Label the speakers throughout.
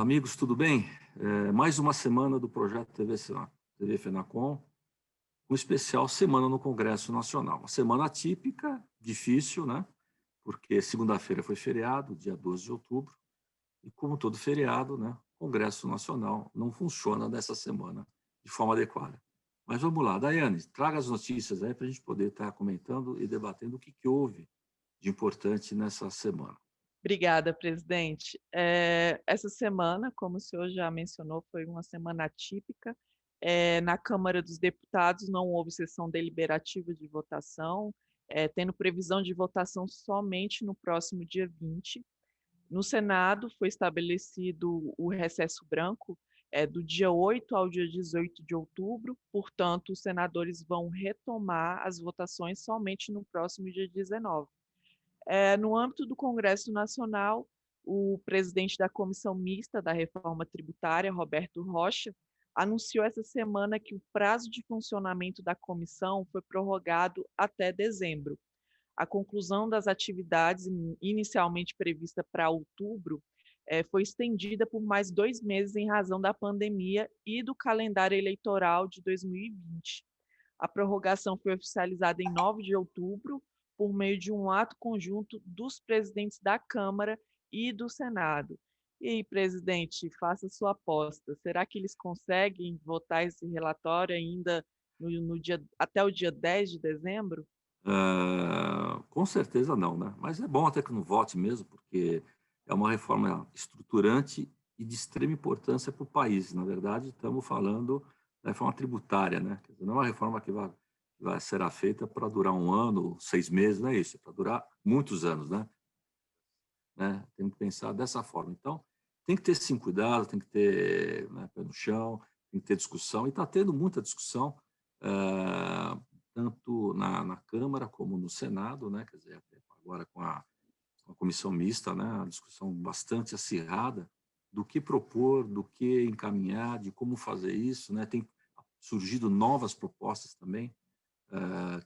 Speaker 1: Amigos, tudo bem? Mais uma semana do projeto TV Fenacom, um especial Semana no Congresso Nacional. Uma semana atípica, difícil, né? Porque segunda-feira foi feriado, dia 12 de outubro, e como todo feriado, né, o Congresso Nacional não funciona nessa semana de forma adequada. Mas vamos lá, Daiane, traga as notícias aí para a gente poder estar comentando e debatendo o que houve de importante nessa semana.
Speaker 2: Obrigada, presidente. Essa semana, como o senhor já mencionou, foi uma semana atípica. Na Câmara dos Deputados não houve sessão deliberativa de votação, tendo previsão de votação somente no próximo dia 20. No Senado foi estabelecido o recesso branco, do dia 8 ao dia 18 de outubro, portanto, os senadores vão retomar as votações somente no próximo dia 19. No âmbito do Congresso Nacional, o presidente da Comissão Mista da Reforma Tributária, Roberto Rocha, anunciou essa semana que o prazo de funcionamento da comissão foi prorrogado até dezembro. A conclusão das atividades, inicialmente prevista para outubro, foi estendida por mais 2 meses em razão da pandemia e do calendário eleitoral de 2020. A prorrogação foi oficializada em 9 de outubro, por meio de um ato conjunto dos presidentes da Câmara e do Senado. E aí, presidente, faça sua aposta. Será que eles conseguem votar esse relatório ainda até o dia 10 de dezembro?
Speaker 1: Com certeza não, né? Mas é bom até que não vote mesmo, porque é uma reforma estruturante e de extrema importância para o país. Na verdade, estamos falando da reforma tributária, né? Quer dizer, não é uma reforma que será feita para durar um ano, 6 meses, não é isso, é para durar muitos anos, né? Tem que pensar dessa forma. Então, tem que ter sim cuidado, tem que ter, né, pé no chão, tem que ter discussão, e está tendo muita discussão, tanto na Câmara como no Senado, né? Quer dizer, até agora com a comissão mista, né? Uma discussão bastante acirrada do que propor, do que encaminhar, de como fazer isso, né? Tem surgido novas propostas também,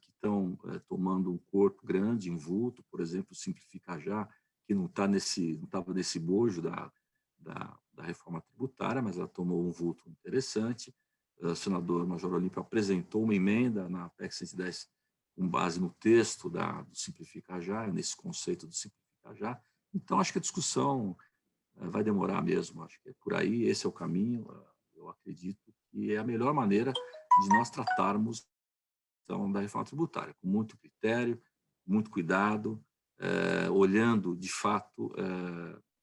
Speaker 1: que estão tomando um corpo grande, envulto, por exemplo, Simplificar Já, que não estava nesse bojo da reforma tributária, mas ela tomou um vulto interessante. O senador Major Olímpio apresentou uma emenda na PEC 110 com base no texto do Simplificar Já, nesse conceito do Simplificar Já. Então, acho que a discussão vai demorar mesmo, acho que é por aí, esse é o caminho. Eu acredito que é a melhor maneira de nós tratarmos da reforma tributária, com muito critério, muito cuidado, olhando, de fato,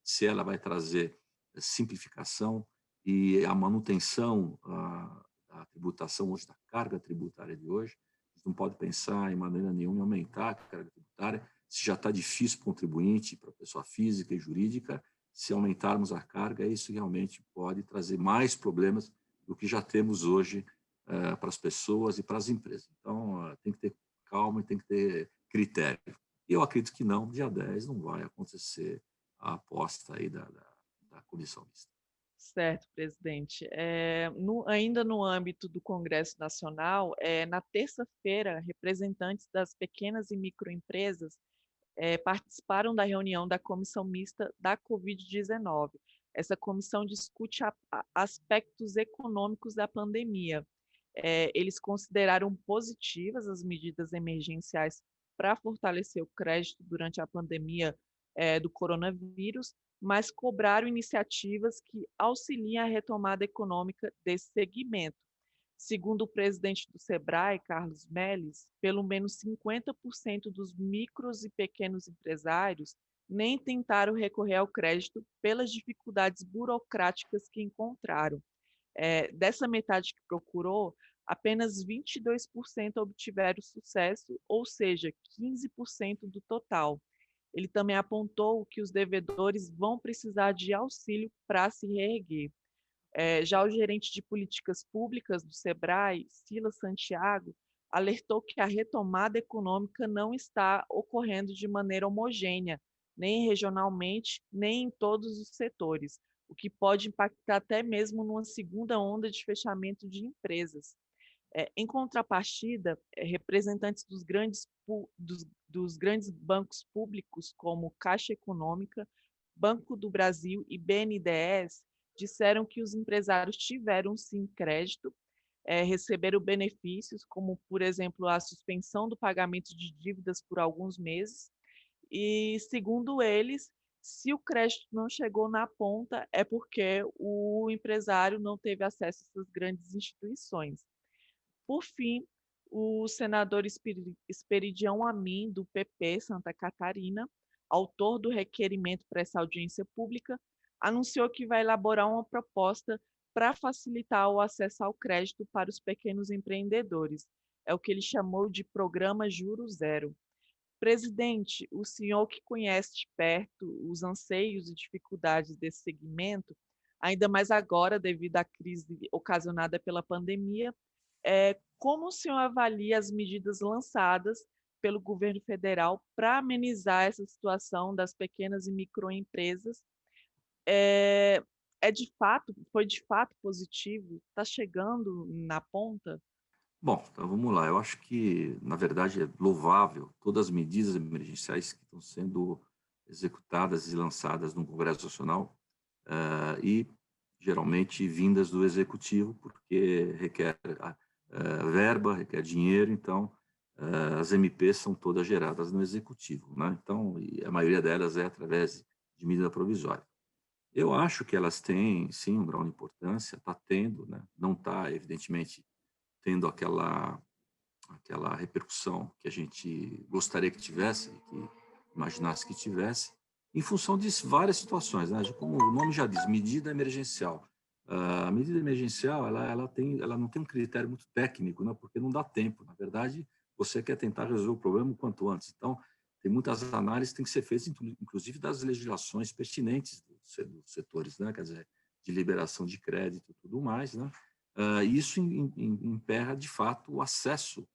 Speaker 1: se ela vai trazer simplificação e a manutenção da tributação hoje, da carga tributária de hoje. A gente não pode pensar em maneira nenhuma em aumentar a carga tributária, se já está difícil para o contribuinte, para a pessoa física e jurídica. Se aumentarmos a carga, isso realmente pode trazer mais problemas do que já temos hoje para as pessoas e para as empresas. Então, tem que ter calma e tem que ter critério. E eu acredito que não, dia 10 não vai acontecer a aposta aí da comissão mista.
Speaker 2: Certo, presidente. Ainda no âmbito do Congresso Nacional, na terça-feira, representantes das pequenas e microempresas participaram da reunião da Comissão Mista da Covid-19. Essa comissão discute aspectos econômicos da pandemia. Eles consideraram positivas as medidas emergenciais para fortalecer o crédito durante a pandemia do coronavírus, mas cobraram iniciativas que auxiliem a retomada econômica desse segmento. Segundo o presidente do SEBRAE, Carlos Melles, pelo menos 50% dos micros e pequenos empresários nem tentaram recorrer ao crédito pelas dificuldades burocráticas que encontraram. Dessa metade que procurou, apenas 22% obtiveram sucesso, ou seja, 15% do total. Ele também apontou que os devedores vão precisar de auxílio para se reerguer. Já o gerente de políticas públicas do SEBRAE, Silas Santiago, alertou que a retomada econômica não está ocorrendo de maneira homogênea, nem regionalmente, nem em todos os setores, o que pode impactar até mesmo numa segunda onda de fechamento de empresas. Em contrapartida, representantes dos grandes bancos públicos, como Caixa Econômica, Banco do Brasil e BNDES, disseram que os empresários tiveram sim crédito, receberam benefícios, como, por exemplo, a suspensão do pagamento de dívidas por alguns meses. E, segundo eles, se o crédito não chegou na ponta, é porque o empresário não teve acesso a essas grandes instituições. Por fim, o senador Esperidião Amin, do PP Santa Catarina, autor do requerimento para essa audiência pública, anunciou que vai elaborar uma proposta para facilitar o acesso ao crédito para os pequenos empreendedores. É o que ele chamou de Programa Juro Zero. Presidente, o senhor que conhece de perto os anseios e dificuldades desse segmento, ainda mais agora devido à crise ocasionada pela pandemia, como o senhor avalia as medidas lançadas pelo governo federal para amenizar essa situação das pequenas e microempresas? É, foi de fato positivo? Está chegando na ponta?
Speaker 1: Bom, então vamos lá. Eu acho que, na verdade, é louvável todas as medidas emergenciais que estão sendo executadas e lançadas no Congresso Nacional, e geralmente vindas do Executivo, porque requer verba, requer dinheiro, então as MPs são todas geradas no Executivo, né? Então, e a maioria delas é através de medida provisória. Eu acho que elas têm, sim, um grau de importância, está tendo, né? Não está, evidentemente, tendo aquela repercussão que a gente gostaria que tivesse, que imaginasse que tivesse, em função de várias situações, né? Como o nome já diz, medida emergencial. A medida emergencial, ela não tem um critério muito técnico, né? Porque não dá tempo. Na verdade, você quer tentar resolver o problema o quanto antes. Então, tem muitas análises que têm que ser feitas, inclusive das legislações pertinentes dos setores, né? Quer dizer, de liberação de crédito e tudo mais, né? E isso emperra, de fato, o acesso,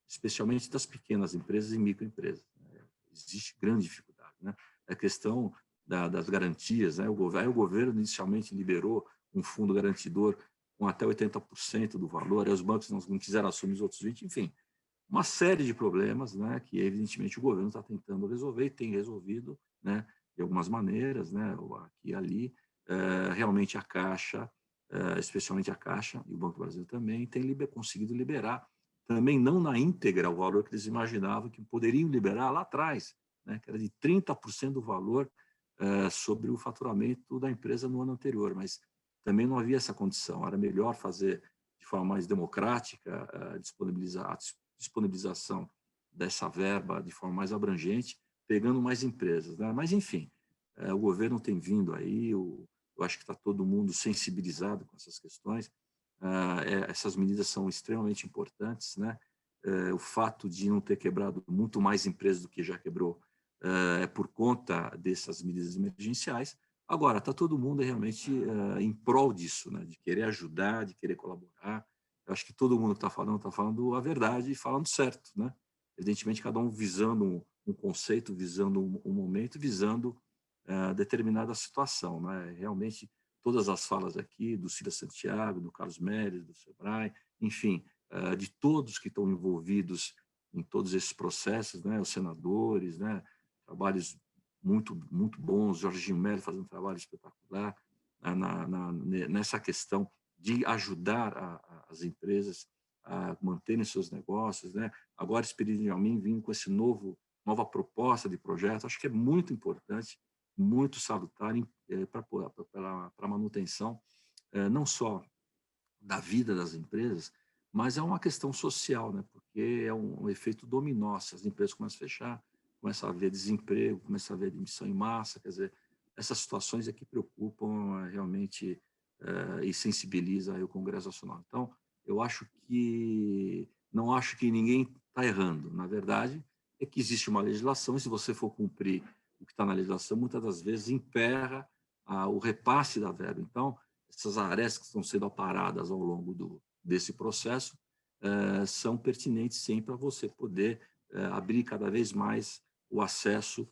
Speaker 1: especialmente das pequenas empresas e microempresas, né? Existe grande dificuldade, né? A questão das garantias, né? O governo inicialmente liberou um fundo garantidor com até 80% do valor, aí os bancos não quiseram assumir os outros 20%, enfim, uma série de problemas, né, que evidentemente o governo está tentando resolver e tem resolvido, né, de algumas maneiras, né, aqui e ali. Realmente a Caixa, especialmente a Caixa e o Banco do Brasil também, tem conseguido liberar, também não na íntegra o valor que eles imaginavam que poderiam liberar lá atrás, né, que era de 30% do valor sobre o faturamento da empresa no ano anterior, mas também não havia essa condição, era melhor fazer de forma mais democrática, disponibilização dessa verba de forma mais abrangente, pegando mais empresas, né? Mas, enfim, o governo tem vindo aí, eu acho que está todo mundo sensibilizado com essas questões. Essas medidas são extremamente importantes, né? O fato de não ter quebrado muito mais empresas do que já quebrou é por conta dessas medidas emergenciais. Agora, está todo mundo realmente em prol disso, né? De querer ajudar, de querer colaborar. Eu acho que todo mundo que está falando a verdade e falando certo, né? Evidentemente, cada um visando um conceito, visando um momento, visando determinada situação, né? Realmente, todas as falas aqui, do Cida Santiago, do Carlos Mérez, do Sebrae, enfim, de todos que estão envolvidos em todos esses processos, né? Os senadores, né? Trabalhos muito bons, Jorginho Melo fazendo um trabalho espetacular nessa questão de ajudar as empresas a manterem seus negócios, né? Agora, Espírito Amin vindo com esse nova proposta de projeto, acho que é muito importante, muito salutar para a manutenção não só da vida das empresas, mas é uma questão social, né? Porque é um efeito dominó. Se as empresas começam a fechar, começa a haver desemprego, começa a haver demissão em massa, quer dizer, essas situações é que preocupam realmente e sensibiliza aí o Congresso Nacional. Então, não acho que ninguém está errando. Na verdade, é que existe uma legislação e se você for cumprir o que está na legislação, muitas das vezes emperra o repasse da verba. Então, essas arestas que estão sendo aparadas ao longo desse processo são pertinentes sim para você poder abrir cada vez mais o acesso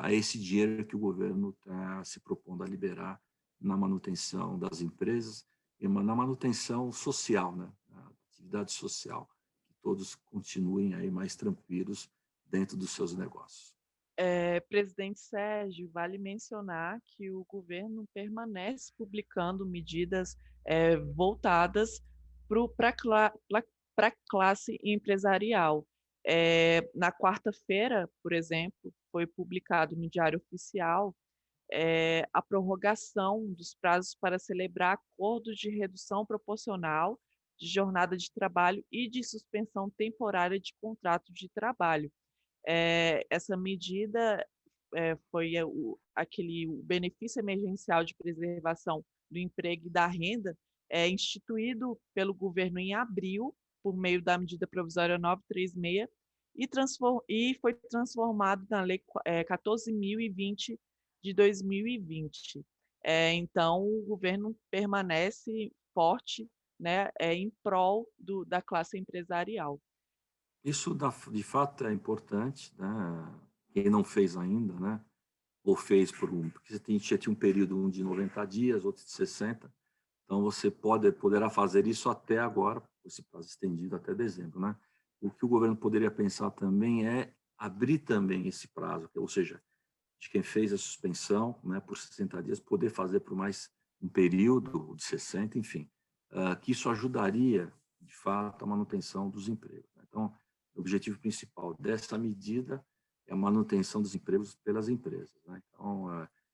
Speaker 1: a esse dinheiro que o governo está se propondo a liberar na manutenção das empresas e na manutenção social, né, na atividade social, que todos continuem aí mais tranquilos dentro dos seus negócios.
Speaker 2: Presidente Sérgio, vale mencionar que o governo permanece publicando medidas voltadas para a classe empresarial. Na quarta-feira, por exemplo, foi publicado no Diário Oficial a prorrogação dos prazos para celebrar acordos de redução proporcional de jornada de trabalho e de suspensão temporária de contrato de trabalho. Essa medida foi o benefício emergencial de preservação do emprego e da renda, instituído pelo governo em abril, por meio da medida provisória 936, e foi transformado na Lei 14.020 de 2020. Então, o governo permanece forte, né, em prol da classe empresarial.
Speaker 1: Isso, de fato, é importante, né? Quem não fez ainda, né? Ou fez porque já tinha um período de 90 dias, outro de 60, então você poderá fazer isso até agora, esse prazo estendido até dezembro, né? O que o governo poderia pensar também é abrir também esse prazo, ou seja, de quem fez a suspensão, né, por 60 dias, poder fazer por mais um período de 60, enfim, que isso ajudaria, de fato, a manutenção dos empregos, né? Então, o objetivo principal dessa medida é a manutenção dos empregos pelas empresas, né? Então,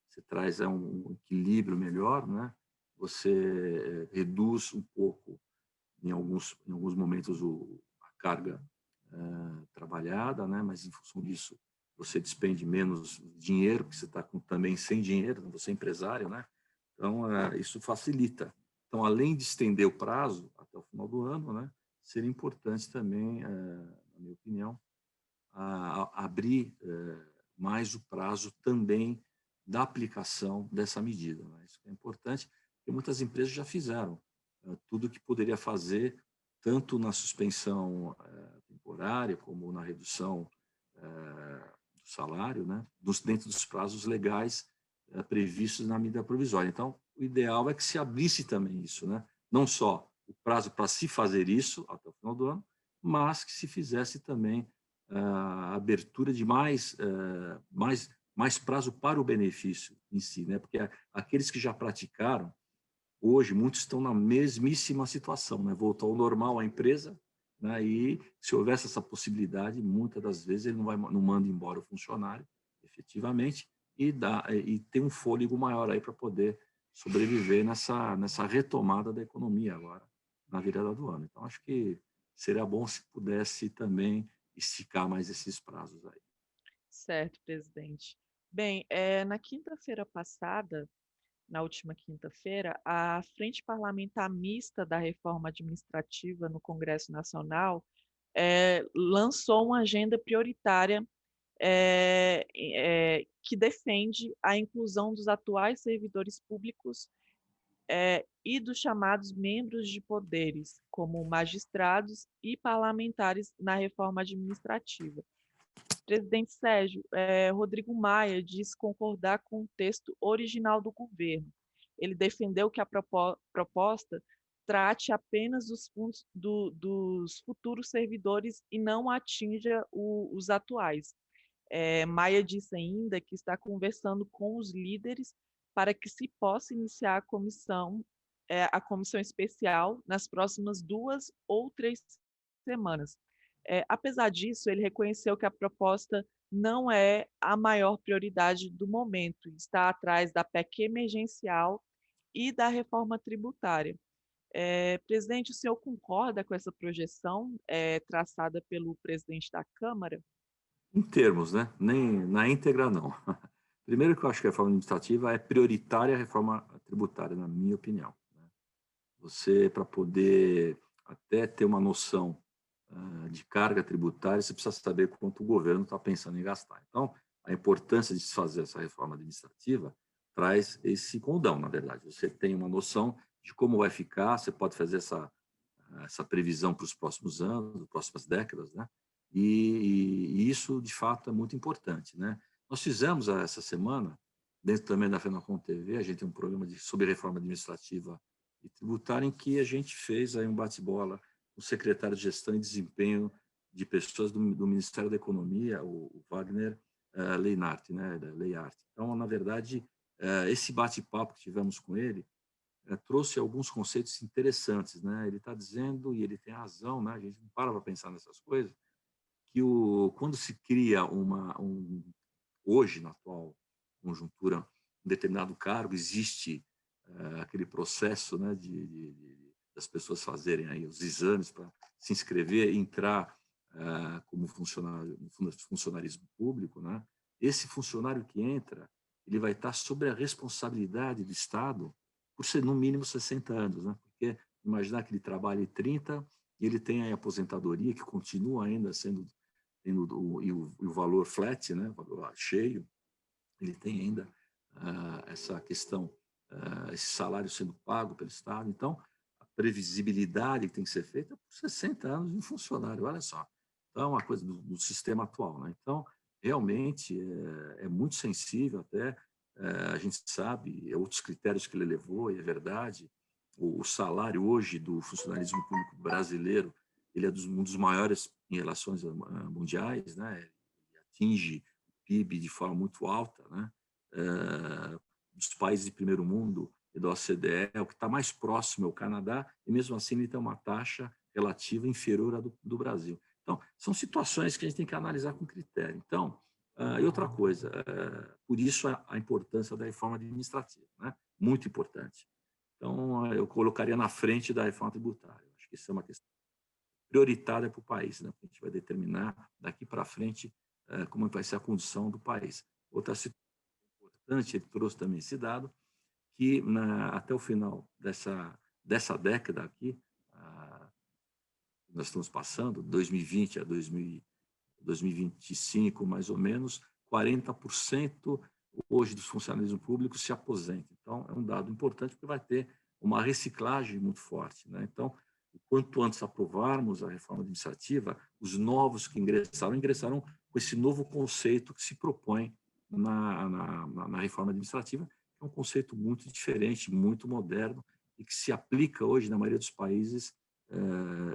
Speaker 1: você traz um equilíbrio melhor, né? Você reduz um pouco, em alguns momentos, a carga trabalhada, né? Mas, em função disso, você despende menos dinheiro, porque você está também sem dinheiro, você é empresário, né? Então, isso facilita. Então, além de estender o prazo até o final do ano, né? Seria importante também, na minha opinião, abrir mais o prazo também da aplicação dessa medida, né? Isso é importante, porque muitas empresas já fizeram tudo o que poderia fazer, tanto na suspensão temporária, como na redução do salário, né? Dentro dos prazos legais previstos na medida provisória. Então, o ideal é que se abrisse também isso, né? Não só o prazo para se fazer isso até o final do ano, mas que se fizesse também a abertura de mais prazo para o benefício em si, né? Porque aqueles que já praticaram, hoje, muitos estão na mesmíssima situação, né? Voltou ao normal a empresa, né? E se houvesse essa possibilidade, muitas das vezes ele não manda embora o funcionário, efetivamente, e tem um fôlego maior aí para poder sobreviver nessa retomada da economia agora, na virada do ano. Então, acho que seria bom se pudesse também esticar mais esses prazos aí.
Speaker 2: Certo, presidente. Bem, na quinta-feira passada, na última quinta-feira, a Frente Parlamentar Mista da Reforma Administrativa no Congresso Nacional lançou uma agenda prioritária que defende a inclusão dos atuais servidores públicos e dos chamados membros de poderes, como magistrados e parlamentares na reforma administrativa. Presidente Sérgio, Rodrigo Maia disse concordar com o texto original do governo. Ele defendeu que a proposta trate apenas dos futuros servidores e não atinja os atuais. Maia disse ainda que está conversando com os líderes para que se possa iniciar a comissão especial nas próximas 2 ou 3 semanas. Apesar disso, ele reconheceu que a proposta não é a maior prioridade do momento, está atrás da PEC emergencial e da reforma tributária. Presidente, o senhor concorda com essa projeção traçada pelo presidente da Câmara?
Speaker 1: Em termos, né? Nem na íntegra, não. Primeiro que eu acho que a reforma administrativa é prioritária a reforma tributária, na minha opinião, né? Você, para poder até ter uma noção de carga tributária, você precisa saber quanto o governo está pensando em gastar. Então, a importância de se fazer essa reforma administrativa traz esse condão, na verdade. Você tem uma noção de como vai ficar, você pode fazer essa previsão para os próximos anos, próximas décadas, né? E isso, de fato, é muito importante, né? Nós fizemos essa semana, dentro também da FENACOM TV, a gente tem um programa sobre reforma administrativa e tributária, em que a gente fez aí um bate-bola com o secretário de Gestão e Desempenho de Pessoas do Ministério da Economia, o Wagner Lei NART, né, da Lei Arte. Então, na verdade, esse bate-papo que tivemos com ele trouxe alguns conceitos interessantes, né? Ele está dizendo, e ele tem razão, né? A gente não para pensar nessas coisas, que quando se cria hoje, na atual conjuntura, um determinado cargo, existe aquele processo, né, das pessoas fazerem aí os exames para se inscrever e entrar como funcionário, no funcionarismo público, né? Esse funcionário que entra, ele vai estar sob a responsabilidade do Estado por ser, no mínimo, 60 anos, né? Porque imaginar que ele trabalhe 30 e ele tem a aposentadoria, que continua ainda sendo e o valor flat, né, o valor cheio, ele tem ainda essa questão, esse salário sendo pago pelo Estado. Então, a previsibilidade que tem que ser feita por 60 anos de um funcionário, olha só. Então, é uma coisa do sistema atual, né? Então, realmente, é muito sensível até, a gente sabe, outros critérios que ele levou, e é verdade, o salário hoje do funcionalismo público brasileiro, ele é um dos maiores em relações mundiais, né? Ele atinge o PIB de forma muito alta, né? Dos países de primeiro mundo e da OCDE, o que está mais próximo é o Canadá, e mesmo assim ele tem uma taxa relativa inferior à do Brasil. Então, são situações que a gente tem que analisar com critério. Então, e outra coisa, por isso a importância da reforma administrativa, né? Muito importante. Então, eu colocaria na frente da reforma tributária. Acho que isso é uma questão prioritária para o país, né? A gente vai determinar daqui para frente como vai ser a condição do país. Outra situação importante, ele trouxe também esse dado, que até o final dessa década aqui, nós estamos passando, 2020 a 2025, mais ou menos, 40% hoje dos funcionários públicos se aposentam. Então, é um dado importante, porque vai ter uma reciclagem muito forte, né? Então, quanto antes aprovarmos a reforma administrativa, os novos que ingressaram com esse novo conceito que se propõe na reforma administrativa, que é um conceito muito diferente, muito moderno, e que se aplica hoje na maioria dos países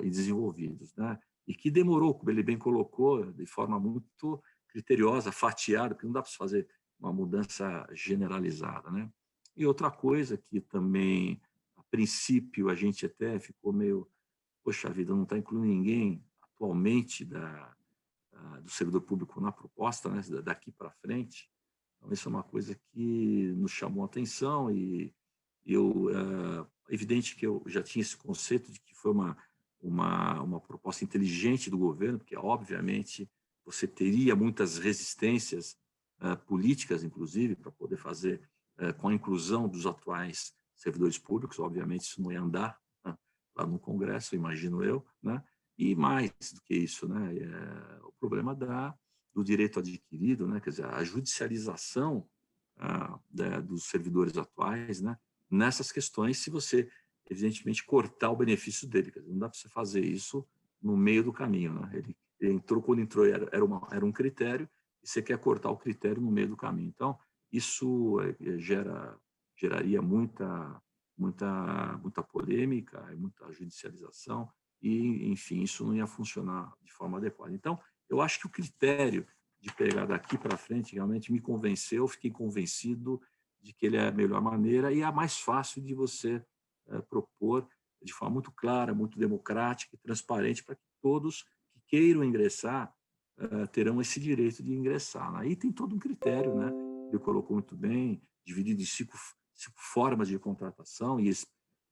Speaker 1: desenvolvidos, né? E que demorou, como ele bem colocou, de forma muito criteriosa, fatiada, porque não dá para se fazer uma mudança generalizada, né? E outra coisa que também, a princípio, a gente até ficou meio, poxa vida, não está incluindo ninguém atualmente do servidor público na proposta, né, daqui para frente. Então, isso é uma coisa que nos chamou a atenção e evidente que eu já tinha esse conceito de que foi uma proposta inteligente do governo, porque, obviamente, você teria muitas resistências políticas, inclusive, para poder fazer com a inclusão dos atuais servidores públicos. Obviamente, isso não ia andar, né, lá no Congresso, imagino eu, né? E mais do que isso, né, o problema do direito adquirido, né, quer dizer, a judicialização dos servidores atuais, né, nessas questões, se você, evidentemente, cortar o benefício dele. Quer dizer, não dá para você fazer isso no meio do caminho, né? Ele entrou, quando entrou, era um critério, e você quer cortar o critério no meio do caminho. Então, isso geraria muita polêmica, muita judicialização, e, enfim, isso não ia funcionar de forma adequada. Então, eu acho que o critério de pegar daqui para frente realmente me convenceu, fiquei convencido de que ele é a melhor maneira e é a mais fácil de você propor de forma muito clara, muito democrática e transparente, para que todos que queiram ingressar terão esse direito de ingressar. Aí tem todo um critério, né? Ele colocou muito bem, dividido em cinco formas de contratação, e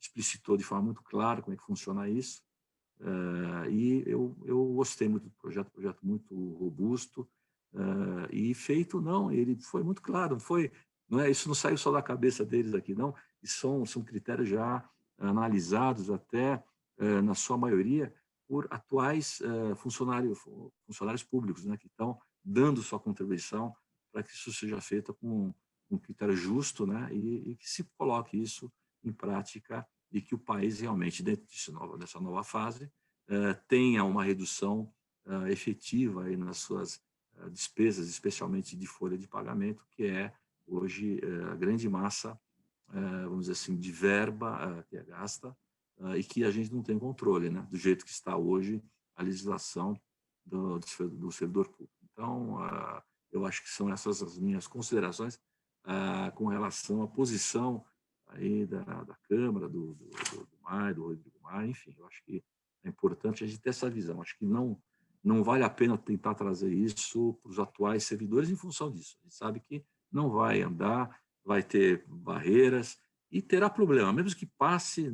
Speaker 1: explicitou de forma muito clara como é que funciona isso. E eu gostei muito do projeto muito robusto, e feito, não, ele foi muito claro, não é, isso não saiu só da cabeça deles aqui, não, são critérios já analisados até, na sua maioria, por atuais funcionários públicos, né, que estão dando sua contribuição para que isso seja feito com um critério justo, né, e que se coloque isso em prática e que o país realmente, dentro dessa nova fase, tenha uma redução efetiva aí nas suas despesas, especialmente de folha de pagamento, que é hoje a grande massa, vamos dizer assim, de verba que é gasta e que a gente não tem controle, né, do jeito que está hoje a legislação do servidor público. Então, Eu acho que são essas as minhas considerações com relação à posição aí da Câmara, do Maia, do Rodrigo Maia, enfim, eu acho que é importante a gente ter essa visão. Acho que não vale a pena tentar trazer isso para os atuais servidores em função disso. A gente sabe que não vai andar, vai ter barreiras e terá problema. Mesmo que passe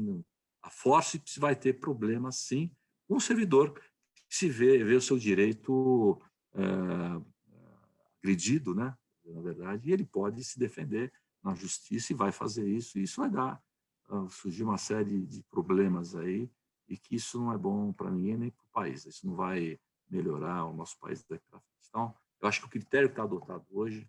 Speaker 1: a forceps, vai ter problema, sim, com o servidor que se vê o seu direito agredido, né? Na verdade, e ele pode se defender na justiça e vai fazer isso, e isso vai dar surgir uma série de problemas aí, e que isso não é bom para ninguém nem para o país. Isso não vai melhorar o nosso país daqui para frente. Então, eu acho que o critério que está adotado hoje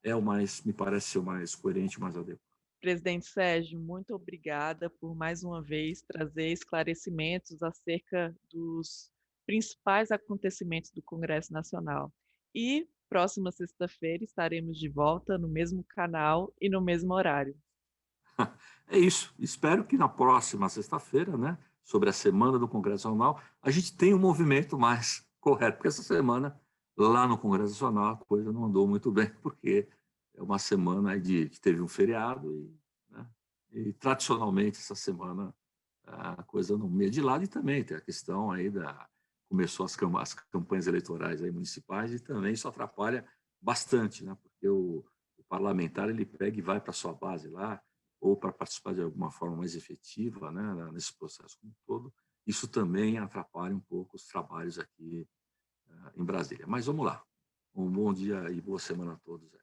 Speaker 1: é o mais, me parece ser o mais coerente, o mais adequado.
Speaker 2: Presidente Sérgio, muito obrigada por mais uma vez trazer esclarecimentos acerca dos principais acontecimentos do Congresso Nacional. E próxima sexta-feira estaremos de volta no mesmo canal e no mesmo horário.
Speaker 1: É isso. Espero que na próxima sexta-feira, né, sobre a semana do Congresso Nacional, a gente tenha um movimento mais correto, porque essa semana, lá no Congresso Nacional, a coisa não andou muito bem, porque é uma semana aí que teve um feriado né, e tradicionalmente essa semana a coisa não meia de lado, e também tem a questão aí começou as campanhas eleitorais aí municipais, e também isso atrapalha bastante, né, porque o parlamentar ele pega e vai para a sua base lá, ou para participar de alguma forma mais efetiva, né, nesse processo como um todo. Isso também atrapalha um pouco os trabalhos aqui em Brasília. Mas vamos lá. Um bom dia e boa semana a todos aí.